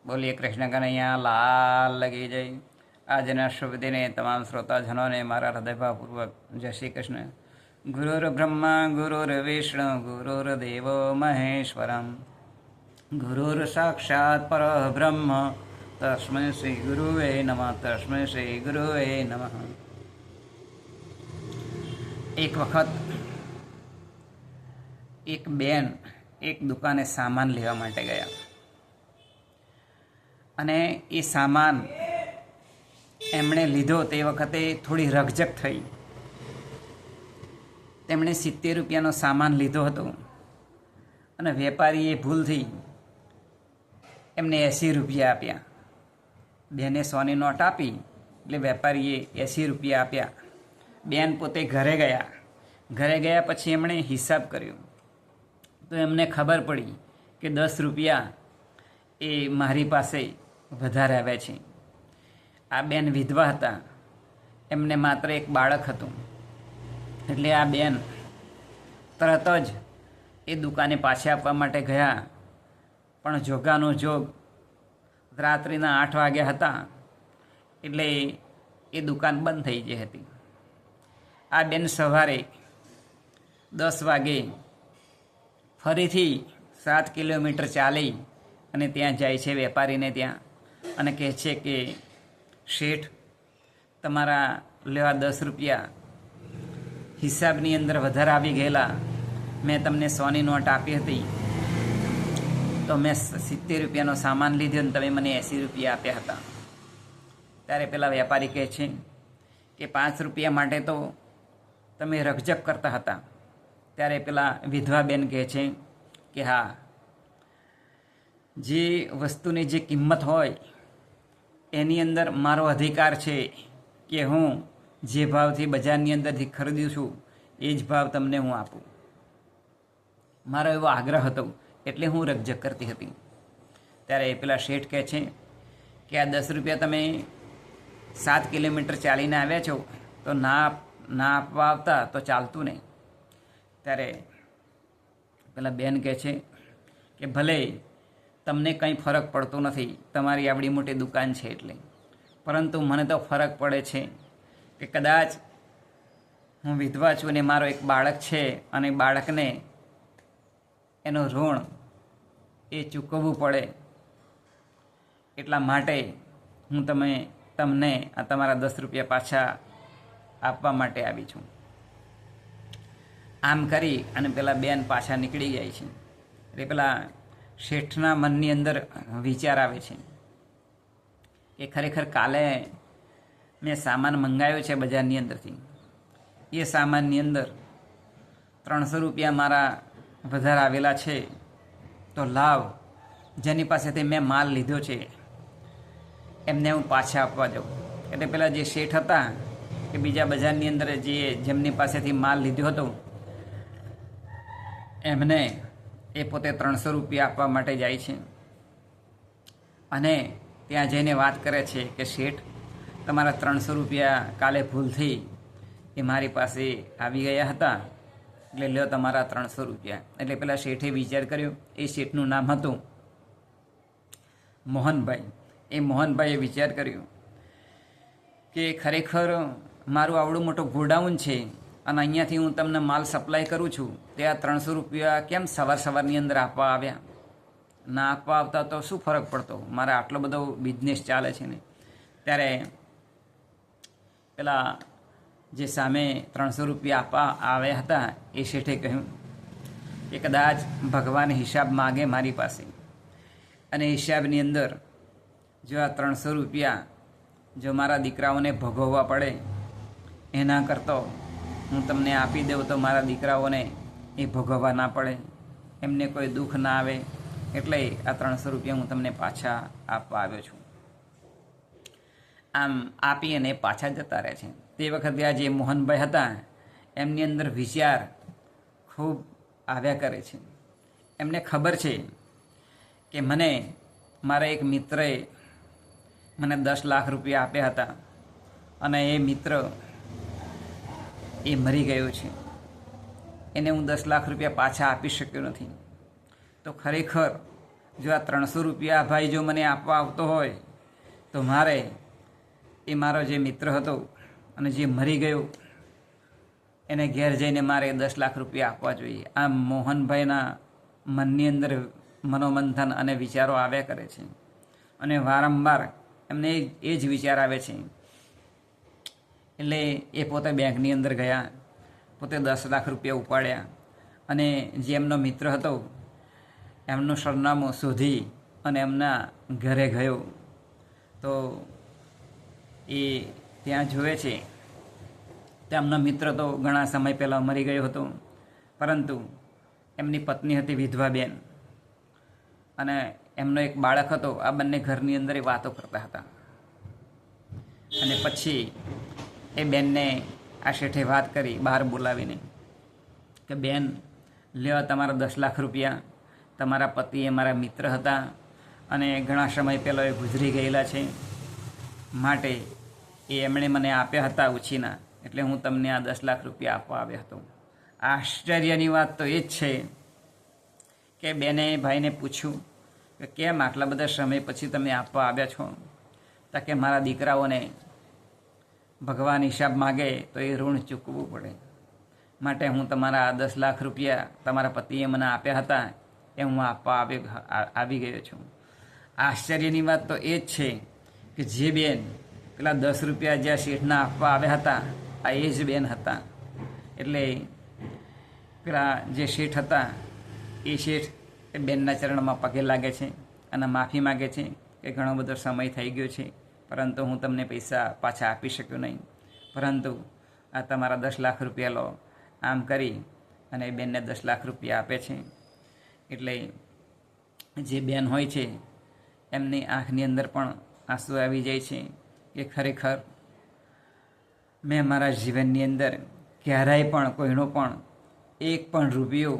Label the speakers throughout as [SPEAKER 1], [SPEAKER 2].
[SPEAKER 1] બોલીએ કૃષ્ણ કનૈયા લાલ લગી જય. આજના શુભ દિને તમામ શ્રોતાજનોને મારા હૃદયભાવપૂર્વક જય શ્રી કૃષ્ણ. ગુરુર બ્રહ્મા ગુરુર વિષ્ણુ ગુરુર્દેવો મહેશ્વરમ ગુરુર સાક્ષાત પરબ્રહ્મ તસ્મૈ શ્રી ગુરુવે નમઃ. તસ્મૈ શ્રી ગુરુવે નમઃ. એક વખત એક બેન એક દુકાને સામાન લેવા માટે ગયા અને એ સામાન એમણે લીધો તે વખતે થોડી રકઝક થઈ. તેમણે 70 રૂપિયાનો સામાન લીધો હતો અને વેપારીએ ભૂલથી એમને 80 રૂપિયા આપ્યા. બેને 100ની નોટ આપી એટલે વેપારીએ 80 રૂપિયા આપ્યા. બેન પોતે ઘરે ગયા પછી એમણે હિસાબ કર્યો તો એમને ખબર પડી કે 10 રૂપિયા એ મારી પાસે વધારે આવ્યા છે. આ બેન વિધવા હતા, એમને માત્ર એક બાળક હતું. એટલે આ બેન તરત જ એ દુકાને પાછા આપવા માટે ગયા, પણ જોગાનો જોગ રાત્રિના 8 વાગ્યા હતા એટલે એ દુકાન બંધ થઈ ગઈ હતી. આ બેન સવારે 10 વાગે ફરીથી 7 કિલોમીટર ચાલી અને ત્યાં જાય છે વેપારીને ત્યાં અને કહે છે કે શેઠ, તમારા લેવા 10 રૂપિયા હિસાબની અંદર વધારે આવી ગયેલા. મેં તમને 100ની નોટ આપી હતી તો મેં 70 રૂપિયાનો સામાન લીધો અને તમે મને 80 રૂપિયા આપ્યા હતા. ત્યારે પેલા વેપારી કહે છે કે 5 રૂપિયા માટે તો તમે રકઝક કરતા હતા. ત્યારે પેલા વિધવા બેન કહે છે કે હા, જે વસ્તુની જે કિંમત હોય એની અંદર મારો અધિકાર છે કે હું જે ભાવથી બજારની અંદરથી ખરીદું છું એ જ ભાવ તમને હું આપું. મારો એવો આગ્રહ હતો એટલે હું રકઝક કરતી હતી. ત્યારે પેલા શેઠ કહે છે કે આ 10 રૂપિયા તમે 7 કિલોમીટર ચાલીને આવ્યા છો તો ના આપવા આવતા તો ચાલતું નહીં. ત્યારે પેલા બેન કહે છે કે ભલે તમને કંઈ ફરક પડતો નથી, તમારી આવડી મોટી દુકાન છે એટલે, પરંતુ મને તો ફરક પડે છે કે કદાચ હું વિધવા છું અને મારો એક બાળક છે અને બાળકને એનો ઋણ એ ચૂકવવું પડે, એટલા માટે હું તમને આ તમારા 10 રૂપિયા પાછા આપવા માટે આવી છું. આમ કરી અને પેલા બેન પાછા નીકળી જાય છે. એટલે પેલા શેઠના મનની અંદર વિચાર આવે છે કે ખરેખર કાલે મેં સામાન મંગાવ્યો છે બજારની અંદરથી, એ સામાનની અંદર 300 રૂપિયા મારા વધારે આવેલા છે, તો લાવ જેની પાસેથી મેં માલ લીધો છે એમને હું પાછા આપવા જાઉં. એટલે પેલા જે શેઠ હતા કે બીજા બજારની અંદર જેમની પાસેથી માલ લીધો હતો એમને એ પોતે 300 રૂપિયા આપવા માટે જાય છે અને ત્યાં જઈને વાત કરે છે કે શેઠ, તમારા 300 રૂપિયા કાલે ભૂલથી એ મારી પાસે આવી ગયા હતા એટલે લ્યો તમારા 300 રૂપિયા. એટલે પેલા શેઠે વિચાર કર્યો. એ શેઠનું નામ હતું મોહનભાઈ. એ મોહનભાઈએ વિચાર કર્યો કે ખરેખર મારું આવડું મોટું ગોડાઉન છે અને અહીંયાથી હું તમને માલ સપ્લાય કરું છું, તે આ 300 રૂપિયા કેમ સવારની અંદર આપવા આવ્યા? ના આપવા આવતા તો શું ફરક પડતો, મારે આટલો બધો બિઝનેસ ચાલે છે ને. ત્યારે પેલા જે સામે 300 રૂપિયા આપવા આવ્યા હતા એ શેઠે કહ્યું કે કદાચ ભગવાન હિસાબ માગે મારી પાસે અને હિસાબની અંદર જો આ 300 રૂપિયા જો મારા દીકરાઓને ભોગવવા પડે એના કરતો હું તમને આપી દઉં તો મારા દીકરાઓને એ ભોગવવા ના પડે, એમને કોઈ દુઃખ ના આવે, એટલે આ 300 રૂપિયા હું તમને પાછા આપવા આવ્યો છું. આમ આપી અને પાછા જતા રહે છે. તે વખતે આ જે મોહનભાઈ હતા એમની અંદર વિચાર ખૂબ આવ્યા કરે છે. એમને ખબર છે કે મારા એક મિત્રએ મને 10 લાખ રૂપિયા આપ્યા હતા અને એ મિત્ર એ મરી ગયો છે, એને હું 10 લાખ રૂપિયા પાછા આપી શક્યો નથી. તો ખરેખર જો આ 300 રૂપિયા આ ભાઈ જો મને આપવા આવતો હોય તો મારે એ મારો જે મિત્ર હતો અને જે મરી ગયો એને ઘેર જઈને મારે 10 લાખ રૂપિયા આપવા જોઈએ. આમ મોહનભાઈના મનની અંદર મનોમંથન અને વિચારો આવ્યા કરે છે અને વારંવાર એમને એ જ વિચાર આવે છે. એટલે એ પોતે બેંકની અંદર ગયા, પોતે 10 લાખ રૂપિયા ઉપાડ્યા અને જે એમનો મિત્ર હતો એમનું સરનામું શોધી અને એમના ઘરે ગયો તો એ ત્યાં જોવે છે તેમનો મિત્ર તો ઘણા સમય પહેલાં મરી ગયો હતો, પરંતુ એમની પત્ની હતી વિધવા બેન અને એમનો એક બાળક હતો. આ બંને ઘરની અંદર વાતો કરતા હતા અને પછી એ બેનને આ શેઠે વાત કરી બહાર બોલાવીને કે બેન લ્યો તમારા 10 લાખ રૂપિયા, તમારા પતિ એ મારા મિત્ર હતા અને ઘણા સમય પહેલાં એ ગુજરી ગયેલા છે, માટે એમણે મને આપ્યા હતા ઉછીના, એટલે હું તમને આ 10 લાખ રૂપિયા આપવા આવ્યો હતો. આશ્ચર્યની વાત તો એ જ છે કે બેને ભાઈને પૂછ્યું કે કેમ આટલા બધા સમય પછી તમે આપવા આવ્યા છો? તો કે મારા દીકરાઓને ભગવાન હિસાબ માગે તો એ ઋણ ચૂકવવું પડે, માટે હું તમારા 10 લાખ રૂપિયા તમારા પતિએ મને આપ્યા હતા એ હું આપવા આવી ગયો છું. આશ્ચર્યની વાત તો એ જ છે કે જે બેન પેલા 10 રૂપિયા જ્યાં શેઠના આપવા આવ્યા હતા આ એ જ બેન હતા. એટલે પેલા જે શેઠ હતા એ શેઠ એ બેનના ચરણમાં પગે લાગે છે અને માફી માગે છે કે ઘણો બધો સમય થઈ ગયો છે, પરંતુ હું તમને પૈસા પાછા આપી શક્યો નહીં, પરંતુ આ તમારા 10 લાખ રૂપિયા લો. આમ કરી અને બેનને 10 લાખ રૂપિયા આપે છે. એટલે જે બેન હોય છે એમની આંખની અંદર પણ આંસુ આવી જાય છે કે ખરેખર મેં મારા જીવનની અંદર ક્યારેય પણ કોઈનો પણ એક પણ રૂપિયો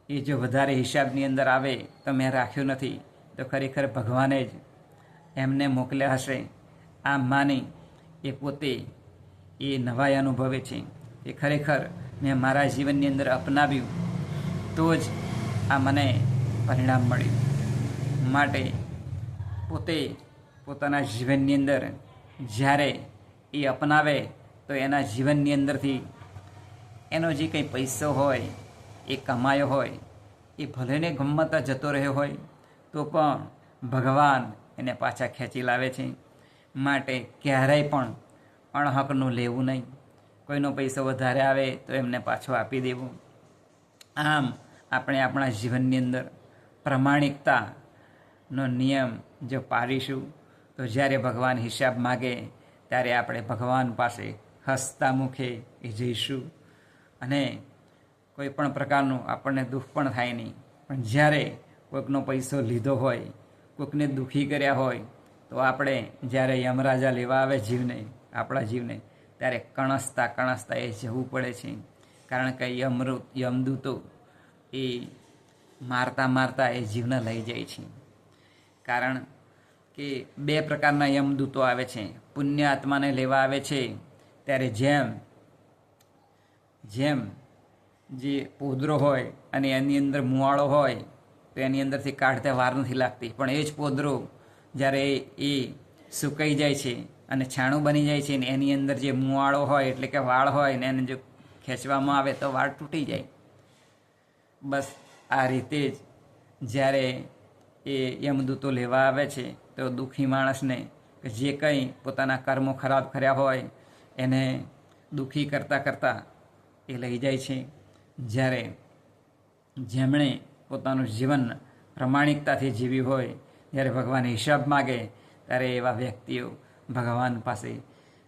[SPEAKER 1] એ જો વધારે હિસાબની અંદર આવે તો મેં રાખ્યો નથી, તો ખરેખર ભગવાને જ એમને મોકલ્યા હશે. આમ માની એ પોતે એ નવાઈ અનુભવે છે કે ખરેખર મેં મારા જીવનની અંદર અપનાવ્યું તો જ આ મને પરિણામ મળ્યું. માટે પોતે પોતાના જીવનની અંદર જ્યારે એ અપનાવે તો એના જીવનની અંદરથી એનો જે કંઈ પૈસો હોય એ કમાયો હોય એ ભલેને ગમતા જતો રહ્યો હોય તો પણ ભગવાન એને પાછા ખેંચી લાવે છે. માટે ક્યારેય પણ અણહકનું લેવું નહીં. કોઈનો પૈસો વધારે આવે તો એમને પાછો આપી દેવું. આમ આપણે આપણા જીવનની અંદર પ્રમાણિકતાનો નિયમ જો પાડીશું તો જ્યારે ભગવાન હિસાબ માગે ત્યારે આપણે ભગવાન પાસે હસતા મુખે એ જઈશું અને કોઈ પણ પ્રકારનું આપણને દુઃખ પણ થાય નહીં. પણ જ્યારે કોઈકનો પૈસો લીધો હોય, કોઈકને દુઃખી કર્યા હોય તો આપણે જ્યારે યમરાજા લેવા આવે જીવને, આપણા જીવને, ત્યારે કણસતા એ જવું પડે છે. કારણ કે યમદૂતો એ મારતા એ જીવને લઈ જાય છે. કારણ કે 2 પ્રકારના યમદૂતો આવે છે. પુણ્ય આત્માને લેવા આવે છે ત્યારે જેમ જે પોદરો હોય અને એની અંદર મુવાળો હોય તો એની અંદરથી કાઢતા વાર નથી લાગતી, પણ એ જ પોદરો જ્યારે એ સુકાઈ જાય છે અને છાણું બની જાય છે ને એની અંદર જે મુવાળો હોય એટલે કે વાળ હોય ને એને જો ખેંચવામાં આવે તો વાળ તૂટી જાય. બસ આ રીતે જ જ્યારે એ યમદૂતો લેવા આવે છે તો દુઃખી માણસને કે જે કંઈ પોતાના કર્મો ખરાબ કર્યા હોય એને દુઃખી કરતાં એ લઈ જાય છે. જ્યારે જેમણે પોતાનું જીવન પ્રમાણિકતાથી જીવ્યું હોય, જ્યારે ભગવાન હિસાબ માગે ત્યારે એવા વ્યક્તિઓ ભગવાન પાસે,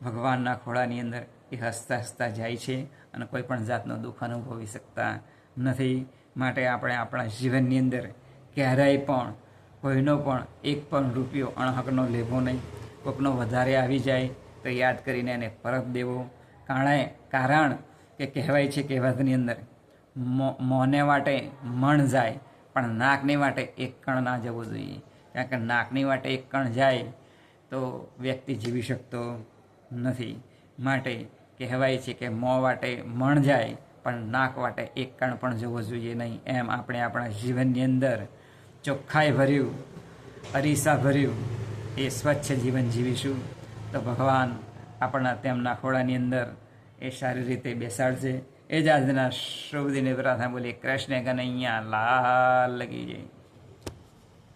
[SPEAKER 1] ભગવાનના ખોળાની અંદર એ હસતા જાય છે અને કોઈ પણ જાતનું દુઃખ અનુભવી શકતા નથી. માટે આપણે આપણા જીવનની અંદર ક્યારેય પણ કોઈનો પણ એક પણ રૂપિયો અણહકનો લેવો નહીં. કોઈકનો વધારે આવી જાય તો યાદ કરીને એને પરત દેવો. કારણ કે કહેવાય છે કહેવતની અંદર મોંને વાટે મણ જાય પણ નાકની વાટે એક કણ ના જવું જોઈએ. કારણ કે નાકની વાટે એક કણ જાય તો વ્યક્તિ જીવી શકતો નથી. માટે કહેવાય છે કે મોં વાટે મણ જાય પણ નાક વાટે એક કણ પણ જવો જોઈએ નહીં. એમ આપણે આપણા જીવનની અંદર ચોખ્ખાઈ ભર્યું, અરીસા ભર્યું એ સ્વચ્છ જીવન જીવીશું તો ભગવાન આપણા તેમના ખોળાની અંદર એ સારી રીતે બેસાડશે. એ જ આજના શુભ દિને પ્રાર્થના બોલી. કૃષ્ણ કનૈયા લાલ કી જય.